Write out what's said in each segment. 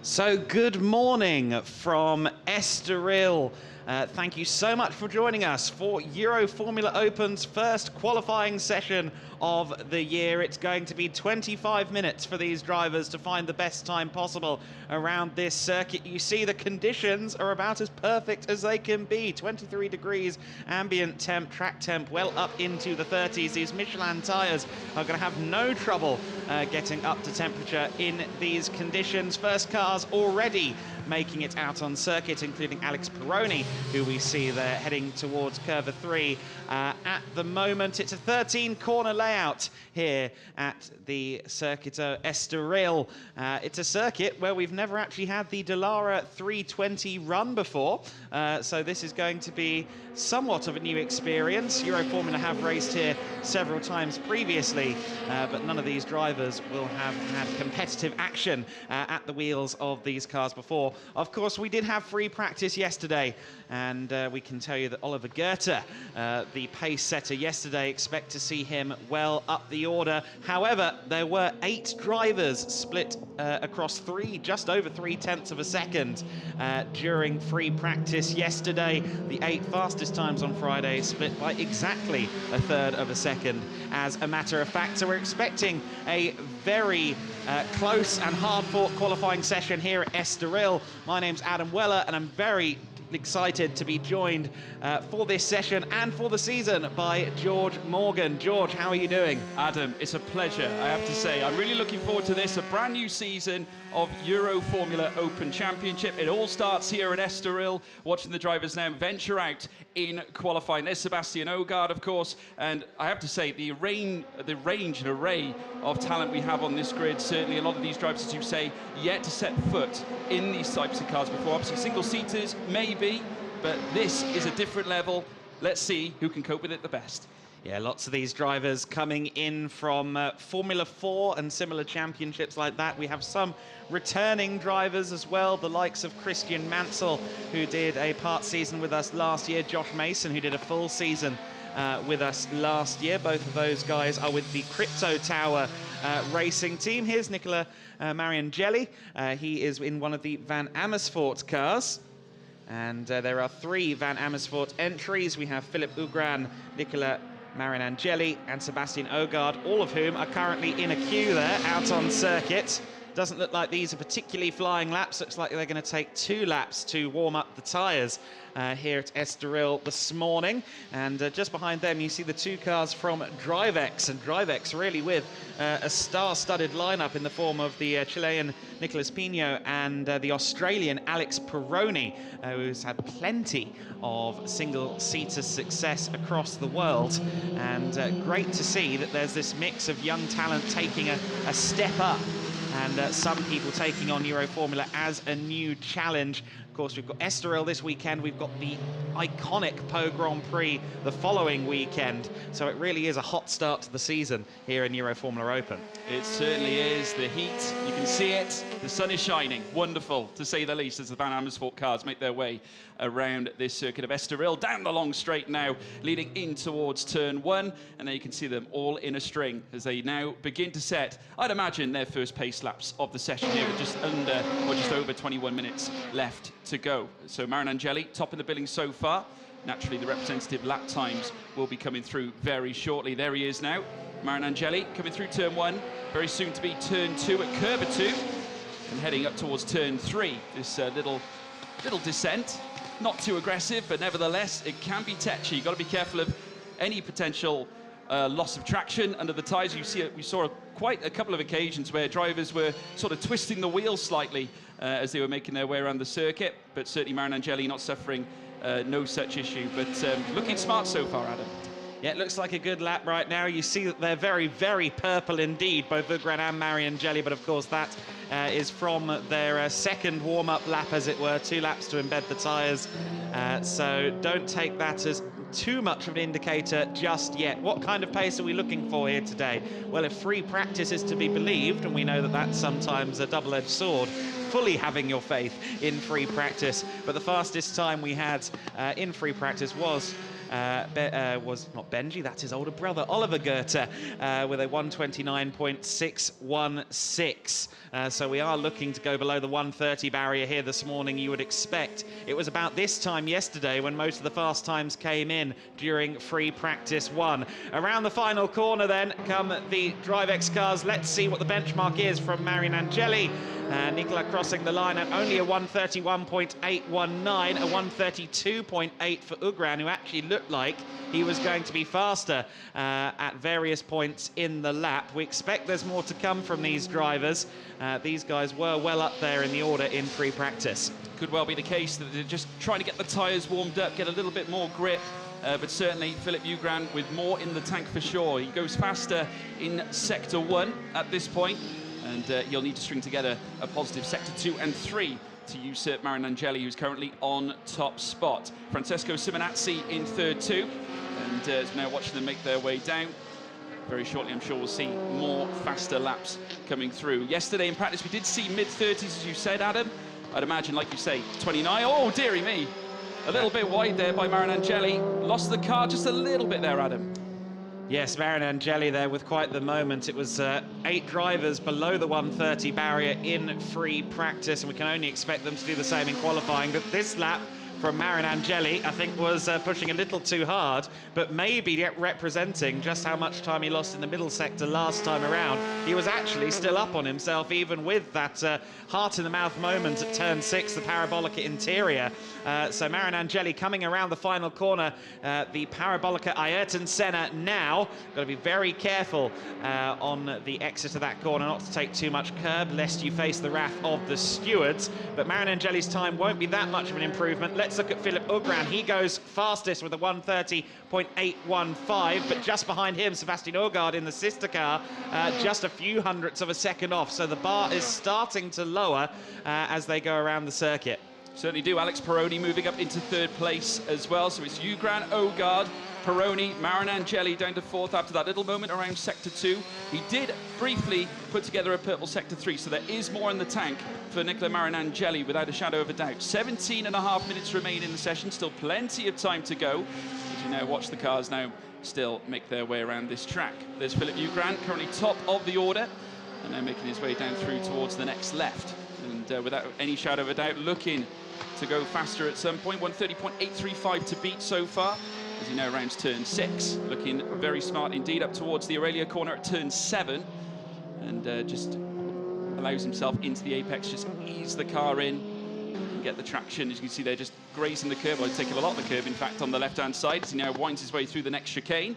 So good morning from Estoril. Thank you so much for joining us for Euroformula Open's first qualifying session of the year. It's going to be 25 minutes for these drivers to find the best time possible around this circuit. You see the conditions are about as perfect as they can be. 23 degrees ambient temp, track temp well up into the 30s. These Michelin tyres are going to have no trouble getting up to temperature in these conditions. First cars already making it out on circuit, including Alex Peroni, who we see there heading towards Curve 3. At the moment, it's a 13-corner layout here at the Circuit Estoril. It's a circuit where we've never actually had the Dallara 320 run before, so this is going to be somewhat of a new experience. Euroformula have raced here several times previously, but none of these drivers will have had competitive action at the wheels of these cars before. Of course, we did have free practice yesterday, and we can tell you that Oliver Goethe, the pace setter yesterday, expect to see him well up the order. However, there were 8 drivers split across just over 3/10 of a second during free practice yesterday. The 8 fastest times on Friday split by exactly 1/3 of a second, as a matter of fact. So we're expecting a very close and hard-fought qualifying session here at Estoril. My name's Adam Weller, and I'm very excited to be joined for this session and for the season by George Morgan. George, how are you doing? Adam, it's a pleasure, I have to say. I'm really looking forward to this, a brand new season of Euroformula Open Championship. It all starts here at Estoril, watching the drivers now venture out in qualifying. There's Sebastian Ogier, of course, and I have to say, the range and array of talent we have on this grid, certainly a lot of these drivers, as you say, yet to set foot in these types of cars before. Obviously, single-seaters, maybe, but this is a different level. Let's see who can cope with it the best. Yeah, lots of these drivers coming in from Formula 4 and similar championships like that. We have some returning drivers as well, the likes of Christian Mansell, who did a part season with us last year, Josh Mason, who did a full season with us last year. Both of those guys are with the Crypto Tower racing team. Here's Nicola Mariangeli. He is in one of the Van Amersfoort cars. And there are 3 Van Amersfoort entries. We have Philip Ugran, Nicola Marinangeli and Sebastian Ogier, all of whom are currently in a queue there out on circuit. Doesn't look like these are particularly flying laps. Looks like they're going to take 2 laps to warm up the tyres here at Estoril this morning. And just behind them, you see the 2 cars from DriveX. And DriveX really with a star-studded lineup in the form of the Chilean Nicolas Pino and the Australian Alex Peroni, who's had plenty of single-seater success across the world. And great to see that there's this mix of young talent taking a step up, and some people taking on Euroformula as a new challenge. Of course, we've got Estoril this weekend. We've got the iconic Po Grand Prix the following weekend. So it really is a hot start to the season here in Euroformula Open. It certainly is. The heat, you can see it. The sun is shining. Wonderful, to say the least, as the Van Amersfoort cars make their way around this circuit of Estoril, down the long straight now, leading in towards turn 1. And there you can see them all in a string as they now begin to set, I'd imagine, their first pace laps of the session here with just under, or just over 21 minutes left to go. So Marinangeli, top in the billing so far. Naturally, the representative lap times will be coming through very shortly. There he is now, Marinangeli, coming through turn 1, very soon to be turn 2 at Curve 2, and heading up towards turn 3. This little descent, not too aggressive, but nevertheless, it can be tetchy. You've got to be careful of any potential loss of traction under the tyres. We saw quite a couple of occasions where drivers were sort of twisting the wheels slightly as they were making their way around the circuit, but certainly Marinangeli not suffering no such issue, but looking smart so far, Adam. Yeah, it looks like a good lap right now. You see that they're very, very purple indeed, both Ugran and Mariangeli, but of course that is from their second warm-up lap, as it were, 2 laps to embed the tyres. So don't take that as too much of an indicator just yet. What kind of pace are we looking for here today? Well, if free practice is to be believed, and we know that that's sometimes a double-edged sword, fully having your faith in free practice, but the fastest time we had in free practice was was not Benji, that's his older brother, Oliver Goethe, with a 129.616. So we are looking to go below the 130 barrier here this morning. You would expect it was about this time yesterday when most of the fast times came in during free practice 1. Around the final corner then come the DriveX cars. Let's see what the benchmark is from Marian Angeli. Nicola crossing the line at only a 131.819, a 132.8 for Ugran, who actually looked like he was going to be faster at various points in the lap. We expect there's more to come from these drivers. These guys were well up there in the order in free practice. Could well be the case that they're just trying to get the tyres warmed up, get a little bit more grip. But certainly Philip Ugran with more in the tank for sure. He goes faster in Sector 1 at this point, and you'll need to string together a positive Sector 2 and 3 to usurp Marian Angeli, who's currently on top spot. Francesco Simonazzi in third 2, and as we now watch them make their way down. Very shortly, I'm sure we'll see more faster laps coming through. Yesterday in practice, we did see mid-30s, as you said, Adam. I'd imagine, like you say, 29. Oh, dearie me. A little bit wide there by Marian Angeli. Lost the car just a little bit there, Adam. Yes, Marian Angeli there with quite the moment. It was 8 drivers below the 130 barrier in free practice, and we can only expect them to do the same in qualifying. But this lap from Marian Angeli, I think, was pushing a little too hard, but maybe representing just how much time he lost in the middle sector last time around. He was actually still up on himself, even with that heart-in-the-mouth moment at turn 6, the Parabolica interior. So Marian Angeli coming around the final corner, the Parabolica Ayrton Senna now. Got to be very careful on the exit of that corner, not to take too much curb, lest you face the wrath of the stewards. But Marian Angeli's time won't be that much of an improvement. Let's look at Philip Ugran. He goes fastest with a 130.815, but just behind him, Sebastian Aagaard in the sister car, just a few hundredths of a second off. So the bar is starting to lower as they go around the circuit. Certainly do. Alex Peroni moving up into third place as well. So it's Ugran, Aagaard, Peroni, Marian Angeli down to fourth after that little moment around Sector 2. He did briefly put together a purple Sector 3, so there is more in the tank for Nicola Marian Angeli without a shadow of a doubt. 17.5 minutes remain in the session, still plenty of time to go. As you now watch the cars now still make their way around this track. There's Philip Ugran, currently top of the order, and now making his way down through towards the next left. And without any shadow of a doubt, looking to go faster at some point. 130.835 to beat so far, as he now rounds turn 6. Looking very smart indeed up towards the Aurelia corner at turn 7. And just allows himself into the apex, just ease the car in and get the traction. As you can see, they're just grazing the curb, well, taking a lot of the curb, in fact, on the left-hand side, as he now winds his way through the next chicane.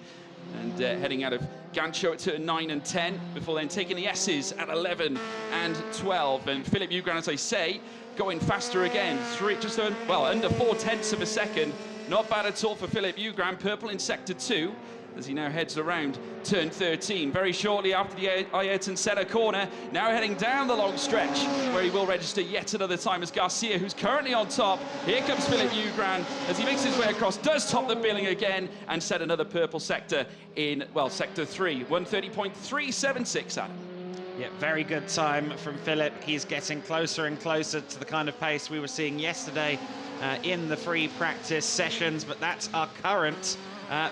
And heading out of Gancho at turn 9 and 10, before then taking the S's at 11 and 12. And Philip Ugran, as I say, going faster again, under 4/10 of a second. Not bad at all for Philip Ugran, purple in Sector 2, as he now heads around turn 13. Very shortly after the Ayrton Senna corner, now heading down the long stretch, where he will register yet another time as Garcia, who's currently on top. Here comes Philip Ugran, as he makes his way across, does top the billing again, and set another purple sector in, well, Sector 3, 130.376, Adam. Yeah, very good time from Philip. He's getting closer and closer to the kind of pace we were seeing yesterday in the free practice sessions, but that's our current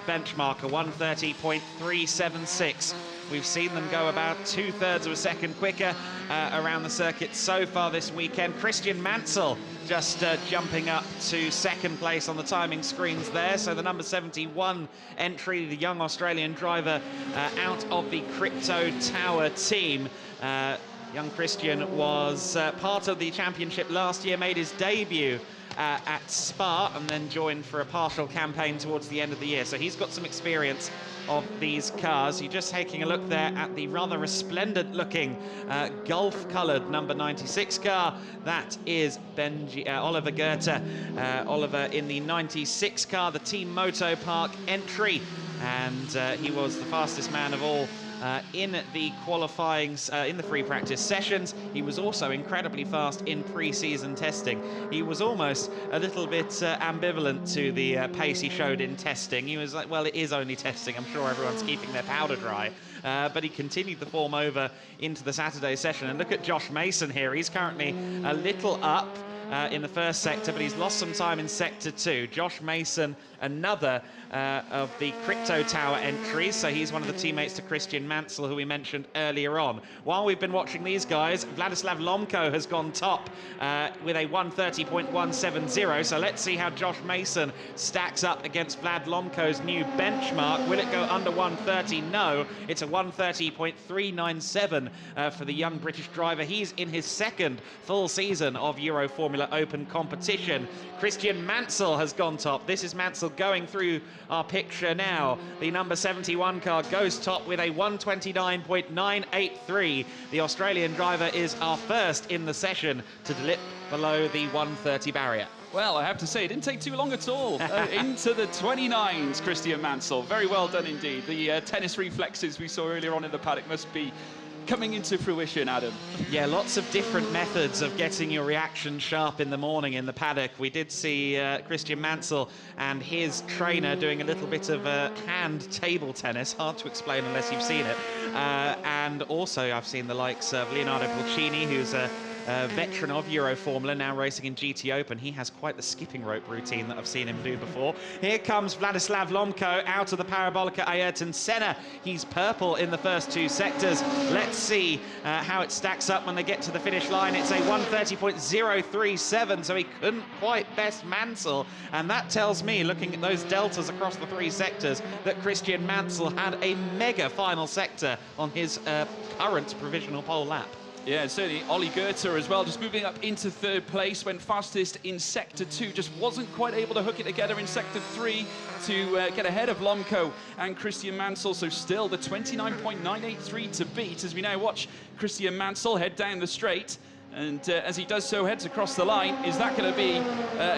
benchmark, a 130.376. We've seen them go about 2/3 of a second quicker around the circuit so far this weekend. Christian Mansell just jumping up to second place on the timing screens there. So the number 71 entry, the young Australian driver out of the Crypto Tower team. Young Christian was part of the championship last year, made his debut at Spa, and then joined for a partial campaign towards the end of the year. So he's got some experience of these cars. You're just taking a look there at the rather resplendent looking Gulf-coloured number 96 car. That is Oliver Goethe. Oliver in the 96 car, the Team Moto Park entry, and he was the fastest man of all in the qualifying, in the free practice sessions. He was also incredibly fast in pre-season testing. He was almost a little bit ambivalent to the pace he showed in testing. He was like, well, it is only testing. I'm sure everyone's keeping their powder dry. But he continued the form over into the Saturday session. And look at Josh Mason here. He's currently a little up in the first sector, but he's lost some time in sector 2. Josh Mason, another of the Crypto Tower entries, so he's one of the teammates to Christian Mansell, who we mentioned earlier on. While we've been watching these guys, Vladislav Lomko has gone top with a 1:30.170, so let's see how Josh Mason stacks up against Vlad Lomko's new benchmark. Will it go under 1:30? No, it's a 1:30.397 for the young British driver. He's in his second full season of Euroformula Open competition. Christian Mansell has gone top. This is Mansell going through our picture now. The number 71 car goes top with a 1:29.983. The Australian driver is our first in the session to dip below the 1:30 barrier. Well, I have to say, it didn't take too long at all. Into the 29s, Christian Mansell. Very well done indeed. The tennis reflexes we saw earlier on in the paddock must be coming into fruition, Adam. Yeah, lots of different methods of getting your reaction sharp in the morning in the paddock. We did see Christian Mansell and his trainer doing a little bit of hand table tennis. Hard to explain unless you've seen it. And also I've seen the likes of Leonardo Pulcini, who's a veteran of Euroformula, now racing in GT Open. He has quite the skipping rope routine that I've seen him do before. Here comes Vladislav Lomko out of the Parabolica Ayrton Senna. He's purple in the first 2 sectors. Let's see how it stacks up when they get to the finish line. It's a 1:30.037, so he couldn't quite best Mansell. And that tells me, looking at those deltas across the 3 sectors, that Christian Mansell had a mega final sector on his current provisional pole lap. Yeah, certainly. Ollie Goethe as well, just moving up into 3rd place, went fastest in sector 2, just wasn't quite able to hook it together in sector 3 to get ahead of Lomko and Christian Mansell. So still the 29.983 to beat as we now watch Christian Mansell head down the straight. And as he does so, heads across the line. Is that going to be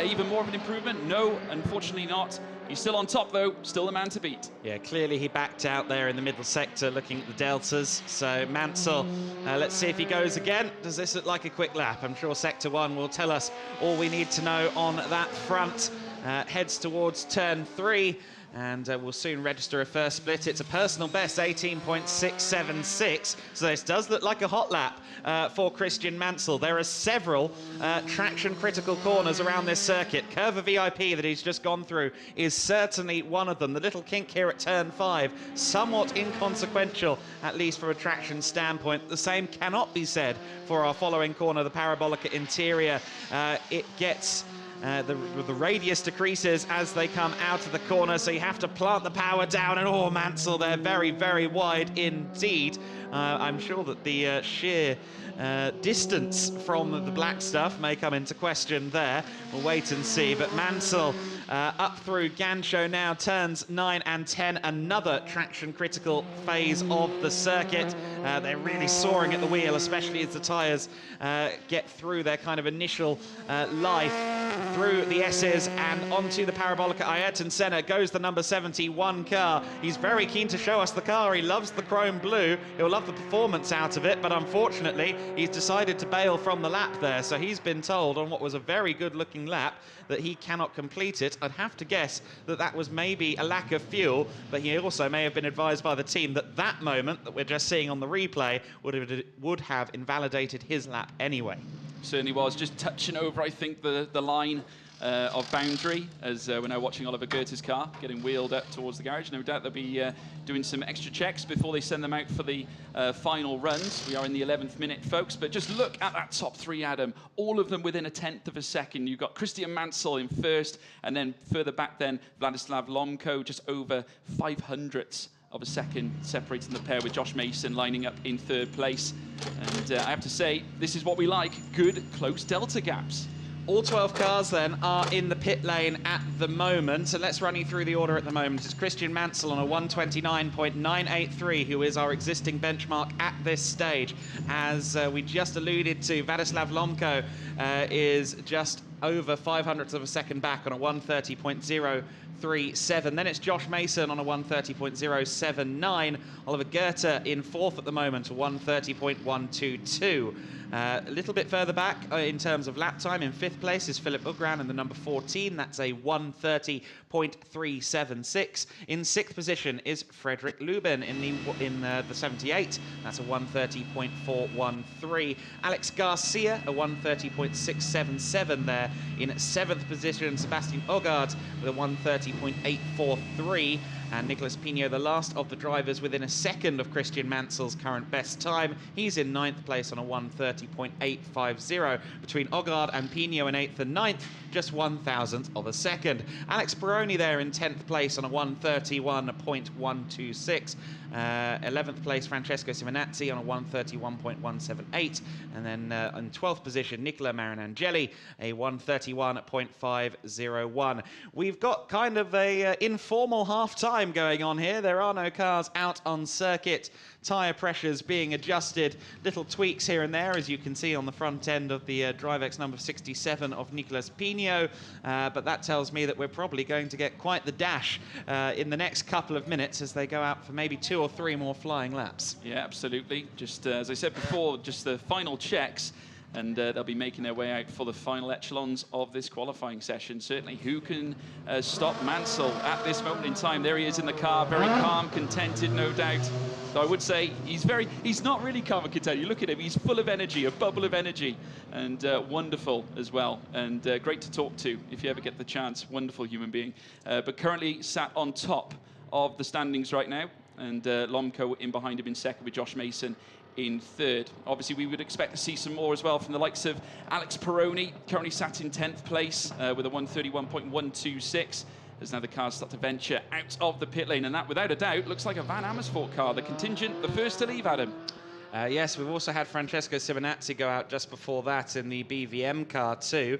even more of an improvement? No, unfortunately not. He's still on top, though, still the man to beat. Yeah, clearly he backed out there in the middle sector looking at the deltas. So Mansell, let's see if he goes again. Does this look like a quick lap? I'm sure sector 1 will tell us all we need to know on that front. Heads towards turn 3. And we'll soon register a first split. It's a personal best, 18.676. So this does look like a hot lap for Christian Mansell. There are several traction critical corners around this circuit. Curva VIP that he's just gone through is certainly one of them. The little kink here at turn 5, somewhat inconsequential, at least from a traction standpoint. The same cannot be said for our following corner, the Parabolica Interior. It gets... the radius decreases as they come out of the corner, so you have to plant the power down, and oh, Mansell, they're very, very wide indeed. I'm sure that the sheer distance from the black stuff may come into question there. We'll wait and see, but Mansell up through Gancho now, turns 9 and 10, another traction critical phase of the circuit. They're really soaring at the wheel, especially as the tyres get through their kind of initial life. Through the S's and onto the Parabolica Ayrton Senna goes the number 71 car. He's very keen to show us the car. He loves the chrome blue. He'll love the performance out of it, but unfortunately he's decided to bail from the lap there. So he's been told on what was a very good looking lap that he cannot complete it. I'd have to guess that that was maybe a lack of fuel, but he also may have been advised by the team that that moment that we're just seeing on the replay would have invalidated his lap anyway. Certainly was, just touching over, I think, the line of boundary as we're now watching Oliver Goethe's car getting wheeled up towards the garage. No doubt they'll be doing some extra checks before they send them out for the final runs. We are in the 11th minute, folks, but just look at that top 3, Adam. All of them within a 1/10 of a second. You've got Christian Mansell in first, and then further back then, Vladislav Lomko, just over 500ths of a second separating the pair, with Josh Mason lining up in 3rd place. And I have to say, this is what we like, good close delta gaps. All 12 cars then are in the pit lane at the moment. So let's run you through the order at the moment. It's Christian Mansell on a 1:29.983, who is our existing benchmark at this stage. As we just alluded to, Vladislav Lomko is just over 500ths of a second back on a 1:30.037. Then it's Josh Mason on a 1:30.079. Oliver Goethe in fourth at the moment, a 1:30.122. A little bit further back in terms of lap time, in fifth place is Philip Ugran in the number 14. That's a 1:30.376. In sixth position is Frederick Lubin in the 78. That's a 1:30.413. Alex Garcia, a 1:30.677 there. In seventh position, Sebastian Ogard with a 1:30.843. And Nicolas Pino, the last of the drivers within a second of Christian Mansell's current best time. He's in ninth place on a 1:30.850. Between Ogard and Pino in eighth and ninth, just 1,000th of a second. Alex Peroni there in 10th place on a 1:31.126. 11th place, Francesco Simonazzi on a 1:31.178. And then in 12th position, Nicola Marinangeli, a 1:31.501. We've got kind of a informal half-time going on here. There are no cars out on circuit. Tyre pressures being adjusted. Little tweaks here and there, as you can see on the front end of the DriveX number 67 of Nicolas Pino. But that tells me that we're probably going to get quite the dash in the next couple of minutes as they go out for maybe 2 or 3 more flying laps. Yeah, absolutely. Just as I said before, just the final checks. And they'll be making their way out for the final echelons of this qualifying session. Certainly, who can stop Mansell at this moment in time? There he is in the car, very calm, contented, no doubt. So I would say he's not really calm and contented. You look at him, he's full of energy, a bubble of energy, and wonderful as well. And great to talk to if you ever get the chance. Wonderful human being. But currently sat on top of the standings right now. And Lomco in behind him in second with Josh Mason in third. Obviously, we would expect to see some more as well from the likes of Alex Peroni, currently sat in 10th place with a 1:31.126. As now the cars start to venture out of the pit lane, and that, without a doubt, looks like a Van Amersfoort car. The contingent, the first to leave, Adam. Yes, we've also had Francesco Simonazzi go out just before that in the BVM car too.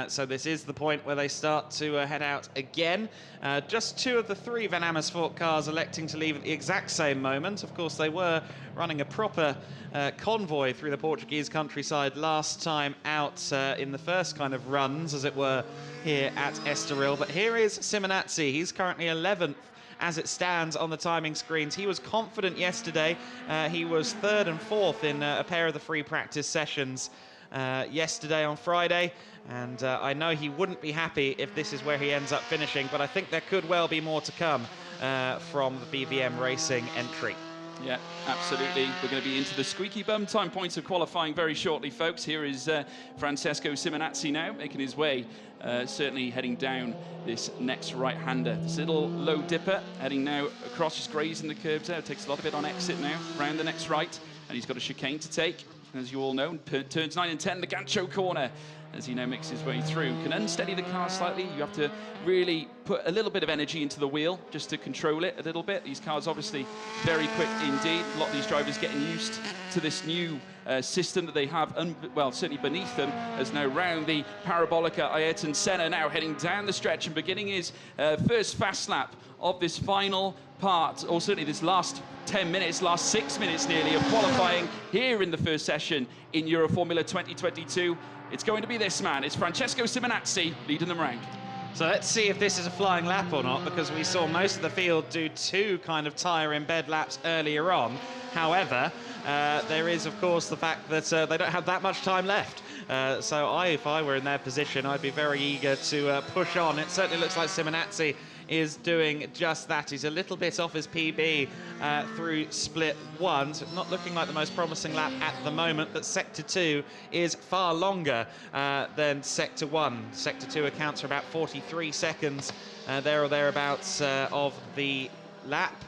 So this is the point where they start to head out again. Just 2 of the 3 Van Amersfoort cars electing to leave at the exact same moment. Of course, they were running a proper convoy through the Portuguese countryside last time out in the first kind of runs, as it were, here at Estoril. But here is Simonazzi. He's currently 11th. As it stands on the timing screens. He was confident yesterday. He was 3rd and 4th in a pair of the free practice sessions yesterday on Friday. And I know he wouldn't be happy if this is where he ends up finishing, but I think there could well be more to come from the BVM Racing entry. Yeah, absolutely. We're going to be into the squeaky bum time points of qualifying very shortly, folks. Here is Francesco Simonazzi now, making his way, certainly heading down this next right-hander. This little low dipper, heading now across, just grazing the curbs there. It takes a lot of it on exit now, round the next right. And he's got a chicane to take, as you all know. Turns 9 and 10, the Gancho corner, as he now makes his way through. Can unsteady the car slightly. You have to really put a little bit of energy into the wheel just to control it a little bit. These cars obviously very quick indeed. A lot of these drivers getting used to this new system that they have, well, certainly beneath them, as now round the Parabolica, Ayrton Senna now heading down the stretch and beginning his first fast lap of this final part, or certainly this last 10 minutes, last 6 minutes nearly of qualifying here in the first session in Euroformula 2022. It's going to be this man. It's Francesco Simonazzi leading them round. So let's see if this is a flying lap or not, because we saw most of the field do 2 kind of tyre in bed laps earlier on. However, there is, of course, the fact that they don't have that much time left. So if I were in their position, I'd be very eager to push on. It certainly looks like Simonazzi is doing just that. He's a little bit off his PB through split 1, so not looking like the most promising lap at the moment, but sector 2 is far longer than sector 1. Sector 2 accounts for about 43 seconds there or thereabouts of the lap.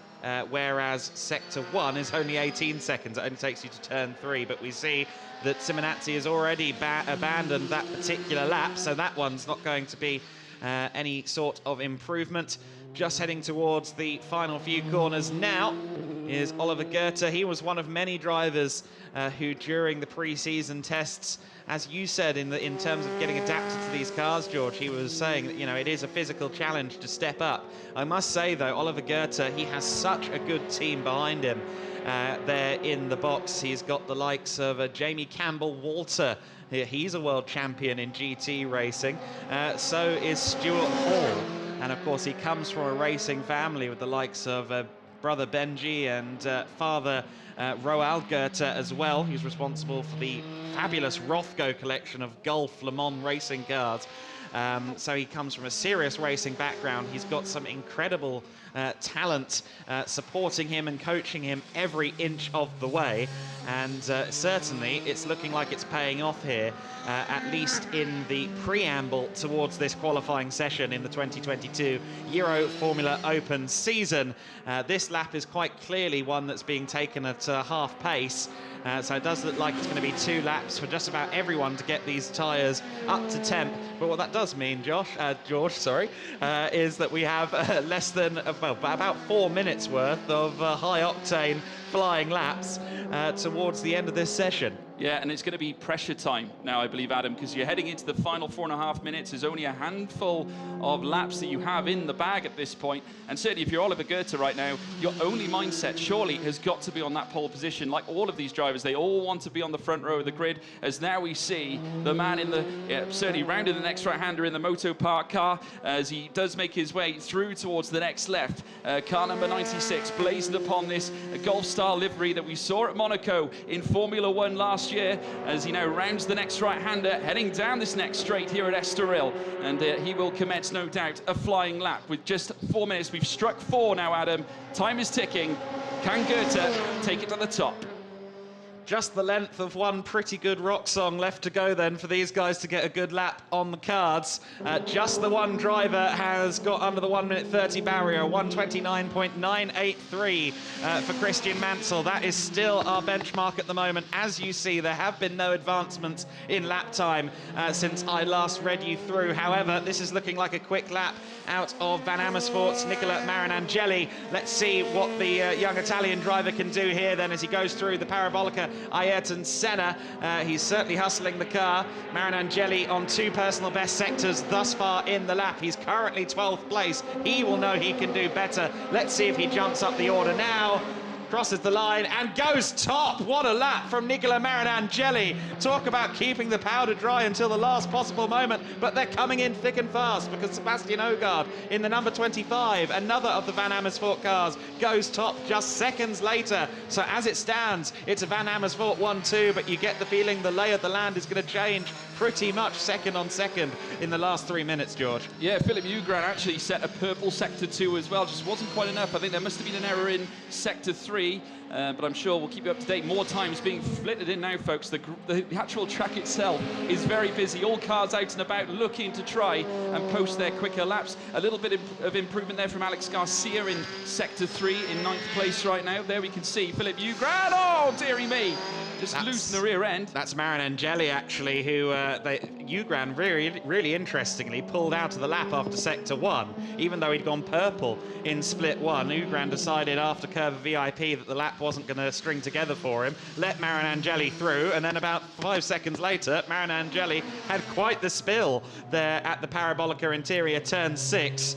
Whereas sector 1 is only 18 seconds. It only takes you to turn 3, but we see that Simonazzi has already abandoned that particular lap, so that one's not going to be any sort of improvement. Just heading towards the final few corners now. is Oliver Goethe. He was one of many drivers who, during the pre-season tests, as you said, in terms of getting adapted to these cars, George, he was saying that, you know, it is a physical challenge to step up. I must say, though, Oliver Goethe, he has such a good team behind him. There in the box, he's got the likes of Jamie Campbell-Walter. He's a world champion in GT racing. So is Stuart Hall. And, of course, he comes from a racing family with the likes of brother Benji and father Roald Goethe as well. He's responsible for the fabulous Rothko collection of Gulf Le Mans racing cars. So he comes from a serious racing background. He's got some incredible talent supporting him and coaching him every inch of the way. And certainly it's looking like it's paying off here, at least in the preamble towards this qualifying session in the 2022 Euroformula Open season. This lap is quite clearly one that's being taken at half pace. So it does look like it's going to be 2 laps for just about everyone to get these tyres up to temp. But what that does mean, George, is that we have less than, about 4 minutes worth of high-octane flying laps towards the end of this session. Yeah, and it's going to be pressure time now, I believe, Adam, because you're heading into the final 4.5 minutes. There's only a handful of laps that you have in the bag at this point. And certainly if you're Oliver Goethe right now, your only mindset surely has got to be on that pole position. Like all of these drivers, they all want to be on the front row of the grid, as now we see the man in the, certainly rounded the next right-hander in the Moto Park car, as he does make his way through towards the next left. Car number 96, blazoned upon this Gulf-style livery that we saw at Monaco in Formula 1 last year, as he now rounds the next right-hander, heading down this next straight here at Estoril, and he will commence, no doubt, a flying lap with just 4 minutes. We've struck 4 now, Adam. Time is ticking. Can Goethe take it to the top? Just the length of one pretty good rock song left to go then for these guys to get a good lap on the cards. Just the one driver has got under the 1 minute 30 barrier, 1:29.983 for Christian Mansell. That is still our benchmark at the moment. As you see, there have been no advancements in lap time since I last read you through. However, this is looking like a quick lap out of Van Amersfoort's Nicola Marinangeli. Let's see what the young Italian driver can do here then as he goes through the Parabolica Ayrton Senna. He's certainly hustling the car. Marinangeli on 2 personal best sectors thus far in the lap. He's currently 12th place. He will know he can do better. Let's see if he jumps up the order now. Crosses the line and goes top. What a lap from Nicola Marinangeli. Talk about keeping the powder dry until the last possible moment, but they're coming in thick and fast because Sebastian Ogard in the number 25, another of the Van Amersfoort cars, goes top just seconds later. So as it stands, it's a Van Amersfoort 1-2, but you get the feeling the lay of the land is going to change pretty much second on second in the last 3 minutes, George. Yeah, Philip Ugran actually set a purple sector 2 as well, just wasn't quite enough. I think there must have been an error in sector 3, but I'm sure we'll keep you up to date. More times being flitted in now, folks. The actual track itself is very busy. All cars out and about looking to try and post their quicker laps. A little bit of improvement there from Alex Garcia in sector 3 in 9th place right now. There we can see Philip Ugran. Oh, dearie me. Just loosen the rear end. That's Marinangeli, actually, who Ugran really interestingly pulled out of the lap after sector 1. Even though he'd gone purple in split 1, Ugran decided after curve of VIP that the lap wasn't going to string together for him, let Marinangeli through, and then about 5 seconds later, Marinangeli had quite the spill there at the Parabolica Interior turn 6.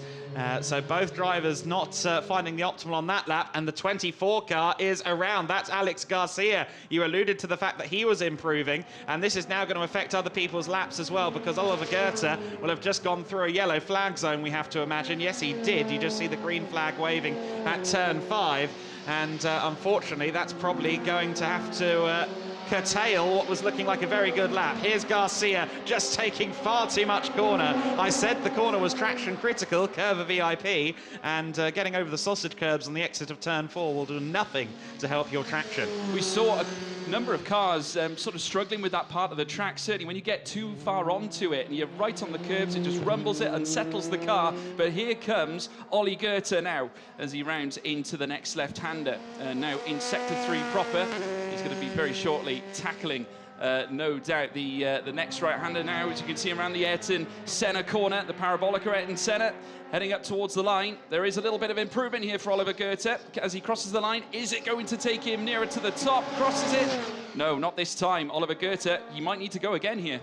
So both drivers not finding the optimal on that lap, and the 24 car is around. That's Alex Garcia. You alluded to the fact that he was improving, and this is now going to affect other people's laps as well, because Oliver Goethe will have just gone through a yellow flag zone, we have to imagine. Yes, he did. You just see the green flag waving at turn 5, and unfortunately that's probably going to have to curtail what was looking like a very good lap. Here's Garcia just taking far too much corner. I said the corner was traction critical, curve of VIP, and getting over the sausage curbs on the exit of turn 4 will do nothing to help your traction. We saw a number of cars sort of struggling with that part of the track. Certainly when you get too far onto it and you're right on the curbs, it just rumbles it, unsettles the car. But here comes Ollie Goethe now as he rounds into the next left-hander. Now in sector 3 proper, he's going to be very shortly tackling no doubt. The next right-hander now, as you can see around the Ayrton Senna corner, the Parabolica Ayrton Senna, heading up towards the line. There is a little bit of improvement here for Oliver Goethe as he crosses the line. Is it going to take him nearer to the top? Crosses it. No, not this time. Oliver Goethe, he might need to go again here.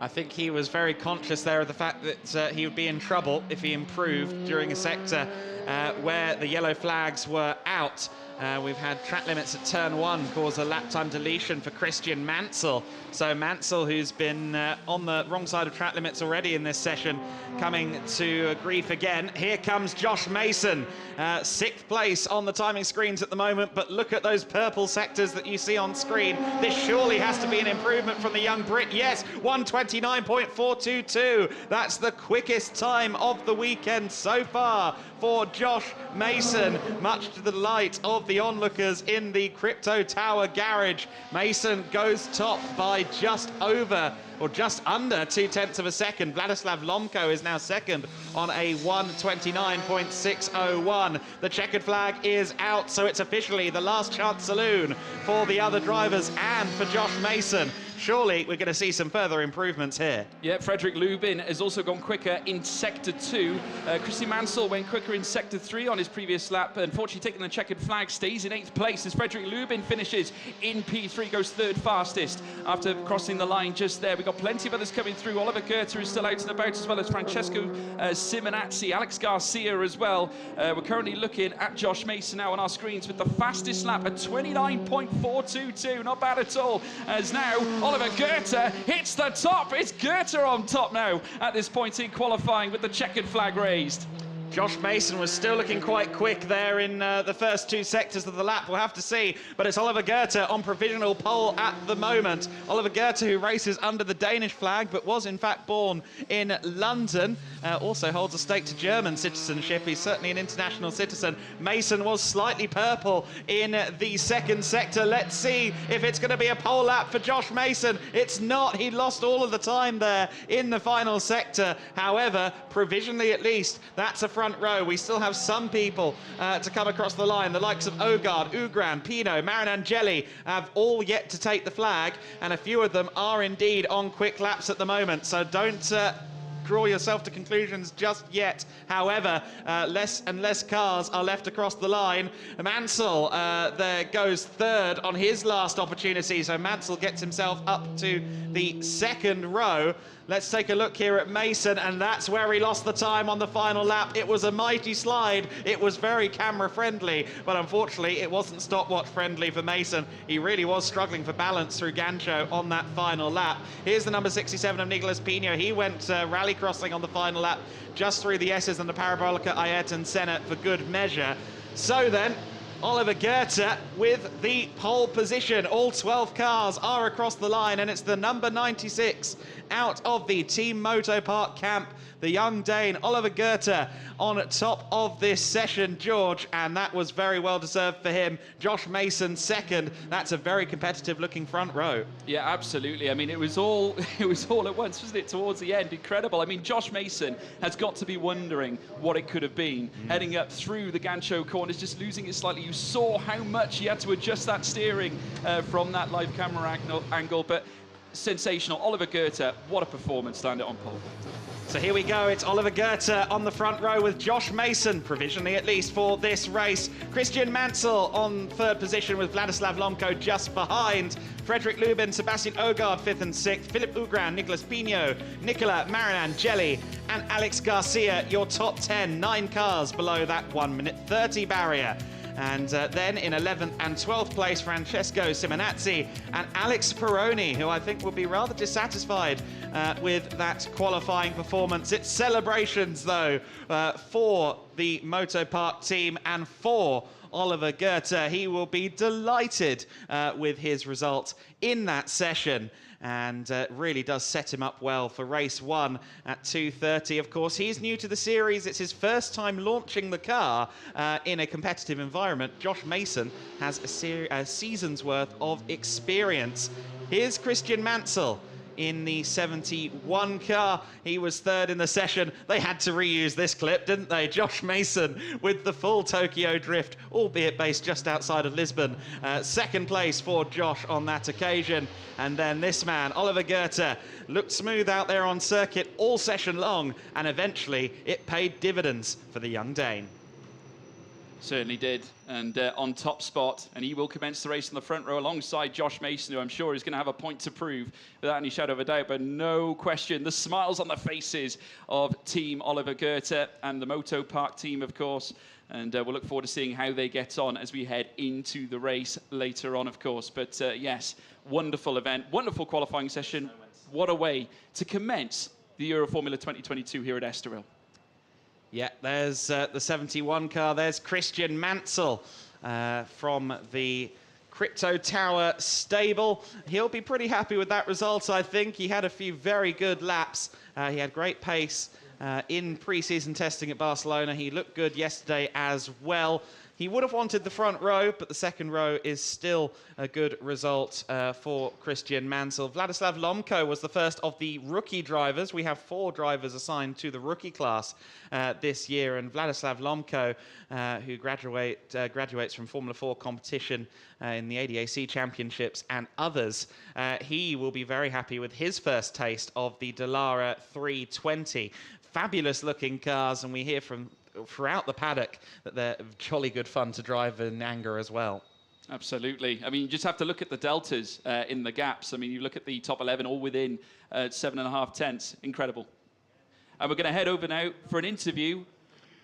I think he was very conscious there of the fact that he would be in trouble if he improved during a sector where the yellow flags were out. We've had track limits at turn 1 cause a lap time deletion for Christian Mansell. So Mansell, who's been on the wrong side of track limits already in this session, coming to grief again. Here comes Josh Mason, 6th place on the timing screens at the moment, but look at those purple sectors that you see on screen. This surely has to be an improvement from the young Brit. Yes, 1:29.422. That's the quickest time of the weekend so far for Josh Mason, much to the delight of the onlookers in the Crypto Tower garage. Mason goes top by just over or just under 0.2 of a second. Vladislav Lomko is now second on a 1:29.601. The checkered flag is out, so it's officially the last chance saloon for the other drivers and for Josh Mason. Surely we're going to see some further improvements here. Yeah, Frederick Lubin has also gone quicker in Sector 2. Christian Mansell went quicker in Sector 3 on his previous lap. Unfortunately, taking the checkered flag, stays in 8th place as Frederick Lubin finishes in P3, goes 3rd fastest after crossing the line just there. We've got plenty of others coming through. Oliver Goethe is still out and about, as well as Francesco Simonazzi, Alex Garcia as well. We're currently looking at Josh Mason now on our screens with the fastest lap at 29.422. Not bad at all, as now Oliver Goethe hits the top. It's Goethe on top now at this point in qualifying with the checkered flag raised. Josh Mason was still looking quite quick there in the first 2 sectors of the lap. We'll have to see, but it's Oliver Goethe on provisional pole at the moment. Oliver Goethe, who races under the Danish flag, but was in fact born in London, also holds a stake to German citizenship. He's certainly an international citizen. Mason was slightly purple in the 2nd sector. Let's see if it's going to be a pole lap for Josh Mason. It's not. He lost all of the time there in the final sector. However, provisionally at least, that's a front row. We still have some people to come across the line. The likes of Ogard, Ugran, Pino, Marinangeli have all yet to take the flag, and a few of them are indeed on quick laps at the moment. So don't draw yourself to conclusions just yet. However, less and less cars are left across the line. Mansell there goes 3rd on his last opportunity, so Mansell gets himself up to the 2nd row. Let's take a look here at Mason, and that's where he lost the time on the final lap. It was a mighty slide. It was very camera friendly, but unfortunately it wasn't stopwatch friendly for Mason. He really was struggling for balance through Gancho on that final lap. Here's the number 67 of Nicolas Pino. He went rally crossing on the final lap, just through the S's and the Parabolica Ayrton Senna for good measure. So then, Oliver Goethe with the pole position. All 12 cars are across the line, and it's the number 96 out of the Team Moto Park camp, the young Dane Oliver Goethe on top of this session, George, and that was very well deserved for him. Josh Mason 2nd. That's a very competitive looking front row. Yeah, absolutely. I mean, it was all at once, wasn't it, towards the end? Incredible. I mean, Josh Mason has got to be wondering what it could have been. Heading up through the Gancho corners, just losing it slightly. You saw how much he had to adjust that steering from that live camera angle, but sensational. Oliver Goethe, what a performance, landed on pole. So here we go, it's Oliver Goethe on the front row with Josh Mason, provisionally at least for this race. Christian Mansell on 3rd position with Vladislav Lomko just behind. Frederick Lubin, Sebastian Ogard 5th and 6th. Philip Ugran, Nicolas Pino, Nicola Marinangeli and Alex Garcia, your top 10, 9 cars below that 1:30 barrier. And then in 11th and 12th place, Francesco Simonazzi and Alex Peroni, who I think will be rather dissatisfied with that qualifying performance. It's celebrations, though, for the Moto Park team and for Oliver Goethe. He will be delighted with his result in that session, and really does set him up well for race 1 at 2:30. Of course, he's new to the series. It's his first time launching the car in a competitive environment. Josh Mason has a season's worth of experience. Here's Christian Mansell in the 71 car. He was third in the session. They had to reuse this clip, didn't they? Josh Mason with the full Tokyo drift, albeit based just outside of Lisbon. Second place for Josh on that occasion. And then this man, Oliver Goethe, looked smooth out there on circuit all session long, and eventually it paid dividends for the young Dane. Certainly did, and on top spot, and he will commence the race in the front row alongside Josh Mason, who I'm sure is going to have a point to prove without any shadow of a doubt, but no question, the smiles on the faces of Team Oliver Goethe and the Moto Park team, of course, and we'll look forward to seeing how they get on as we head into the race later on, of course. But yes, wonderful event, wonderful qualifying session. What a way to commence the Euroformula 2022 here at Estoril. Yeah, there's the 71 car. There's Christian Mansell from the Crypto Tower stable. He'll be pretty happy with that result, I think. He had a few very good laps. He had great pace in pre-season testing at Barcelona. He looked good yesterday as well. He would have wanted the front row, but the second row is still a good result for Christian Mansell. Vladislav Lomko was the first of the rookie drivers. We have 4 drivers assigned to the rookie class this year, and Vladislav Lomko, who graduates from Formula 4 competition in the ADAC championships and others, he will be very happy with his first taste of the Dallara 320. Fabulous looking cars, and we hear from throughout the paddock that they're jolly good fun to drive in anger as well. Absolutely. I mean, you just have to look at the deltas in the gaps. I mean, you look at the top 11 all within 7.5 tenths. Incredible. And we're going to head over now for an interview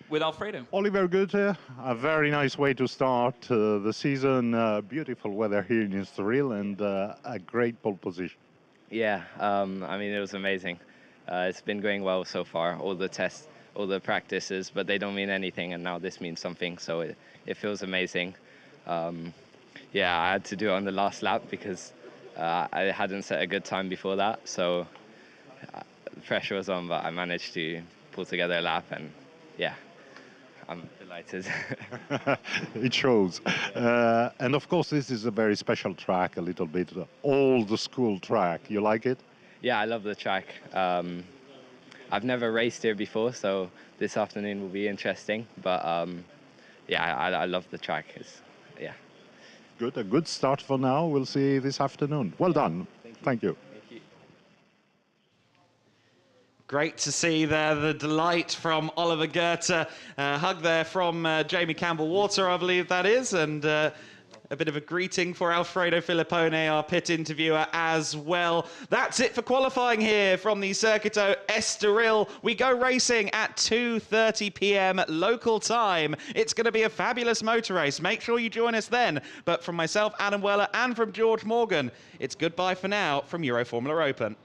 with Alfredo. Oliver Goethe, a very nice way to start the season. Beautiful weather here in Estoril and a great pole position. Yeah, I mean, it was amazing. It's been going well so far, all the tests, all the practices, but they don't mean anything, and now this means something, so it feels amazing. Yeah, I had to do it on the last lap because I hadn't set a good time before that, so the pressure was on, but I managed to pull together a lap, and yeah, I'm delighted. It shows. And of course, this is a very special track, a little bit old school track. You like it? Yeah, I love the track. I've never raced here before, so this afternoon will be interesting. But yeah, I love the track. Yeah. Good, a good start for now. We'll see this afternoon. Well done. Thank you. Thank you. Great to see there the delight from Oliver Goethe. Hug there from Jamie Campbell-Water, I believe that is, and a bit of a greeting for Alfredo Filippone, our pit interviewer, as well. That's it for qualifying here from the Circuito Estoril. We go racing at 2:30 p.m. local time. It's going to be a fabulous motor race. Make sure you join us then. But from myself, Adam Weller, and from George Morgan, it's goodbye for now from Euroformula Open.